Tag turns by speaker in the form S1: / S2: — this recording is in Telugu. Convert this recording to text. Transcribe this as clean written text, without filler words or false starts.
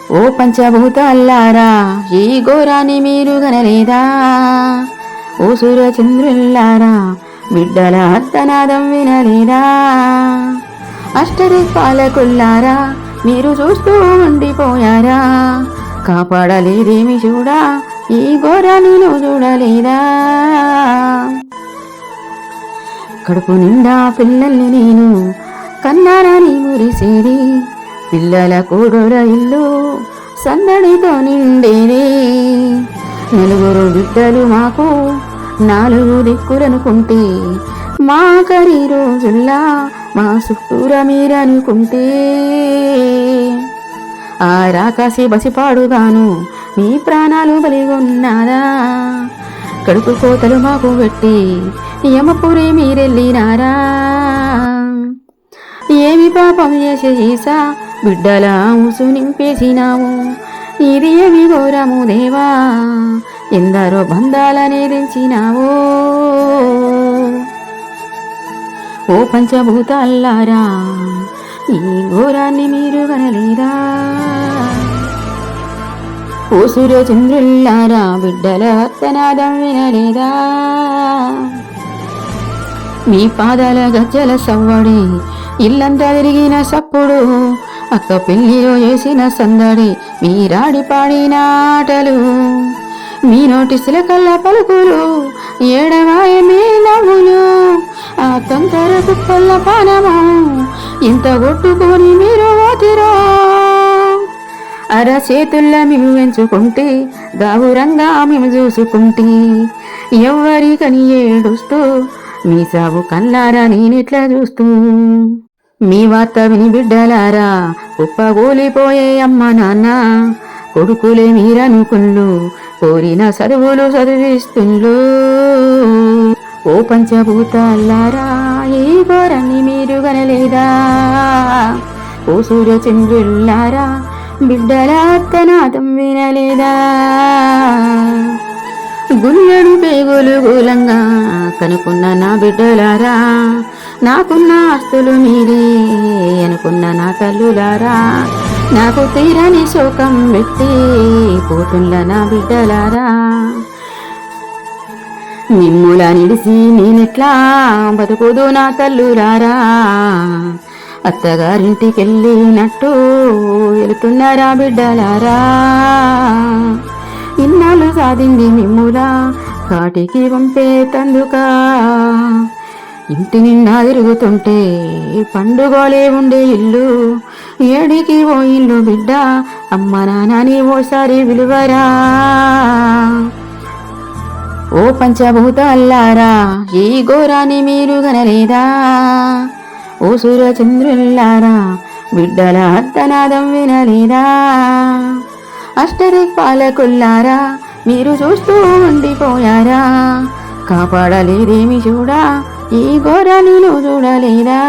S1: ఓ పంచభూతాల్లారా ఈ ఘోరాన్ని మీరు గనలేదా? ఓ సూర్యచంద్రుల్లారా బిడ్డల అర్ధనాదం వినలేదా? అష్టదిక్పాలకుల్లారా మీరు చూస్తూ ఉండిపోయారా? కాపాడలేదేమి చూడా ఈ ఘోరాన్ని నువ్వు చూడలేదా? కడుపు నిండా పిల్లల్ని నేను కన్నానని మురిసేది, పిల్లల కూడుల ఇల్లు సందడితో నిండేది. నలుగురు బిడ్డలు మాకు నాలుగు దిక్కులనుకుంటే, మా కరి రోజుల్లా మా చుట్టూర మీరనుకుంటే, ఆ రాకాసి బసిపాడుగాను మీ ప్రాణాలు బలిగొన్నారా? కడుపు కోతలు మాకు పెట్టి యమపురి మీరెళ్ళినారా? ఏమి పాపం చేసా బిడ్డల ఊసు నింపేసినావు, ఇది ఏమి ఘోరము దేవా, ఎందరో బంధాలనే దించినావో. ఓ పంచభూతాల్లారా ఈ ఘోరాన్ని మీరు గనలేదా? ఓ సూర్యచంద్రుల్లారా బిడ్డల అర్తనాదం వినలేదా? మీ పాదాల గజ్జల సవ్వడి ఇల్లంతా తిరిగిన సప్పుడు, అక్క పెళ్లిలో చేసిన సందడి మీరాడి పాడిన ఆటలు, మీ నోటి సిలకల్ల పలుకులు ఏడవాయ మీ నవ్వులు, ఆ తొందర కుప్పల్ల పానము ఇంత కొట్టుకొని మీరు పోతిరో. అర చేతుల్ల మేము ఎంచుకుంటే గావురంగా మేము చూసుకుంటే, ఎవ్వరికని ఏడుస్తూ మీ సాగు కల్లారా నేనెట్లా చూస్తూ. మీ వార్త విని బిడ్డలారా కుప్పగూలిపోయే అమ్మ నాన్న, కొడుకులే మీరనుకుళ్ళు కోరిన చదువులు చదివిస్తుండ్లు. ఓ పంచభూతాల్లారా ఈ ఘోరాన్ని మీరు గనలేదా? ఓ సూర్యచంద్రుల్లారా బిడ్డల అర్తనాదం వినలేదా? గుళ్ళను పేగులు గూలంగా కనుకున్న నా బిడ్డలారా, నాకున్న ఆస్తులు మీరే అనుకున్న నా తల్లులారా, నాకు తీరని శోకం పెట్టి పోతున్న నా బిడ్డలారా, మిమ్ముల నిడిసి నేనెట్లా బతుకుదు నా తల్లులారా, అత్తగారింటికెళ్ళినట్టు వెళుతున్నారా బిడ్డలారా. ఇన్నాళ్ళు సాధింది మిమ్ములా కాటికి పంపే తందుక, ఇంటి నిండా తిరుగుతుంటే పండుగలే ఉండే ఇల్లు, ఏడికి ఓ ఇల్లు బిడ్డ అమ్మ నాన్నని ఓసారి విలువరా. ఓ పంచభూతాల్లారా ఈ ఘోరాన్ని మీరు గనలేదా? ఓ సూర్యచంద్రుల్లారా బిడ్డల అర్తనాదం వినలేదా? అష్టదిక్పాలకుల్లారా మీరు చూస్తూ ఉండిపోయారా? కాపాడలేదేమి చూడా ఈ ఘోరాన్ని నువ్వు చూడలేదా?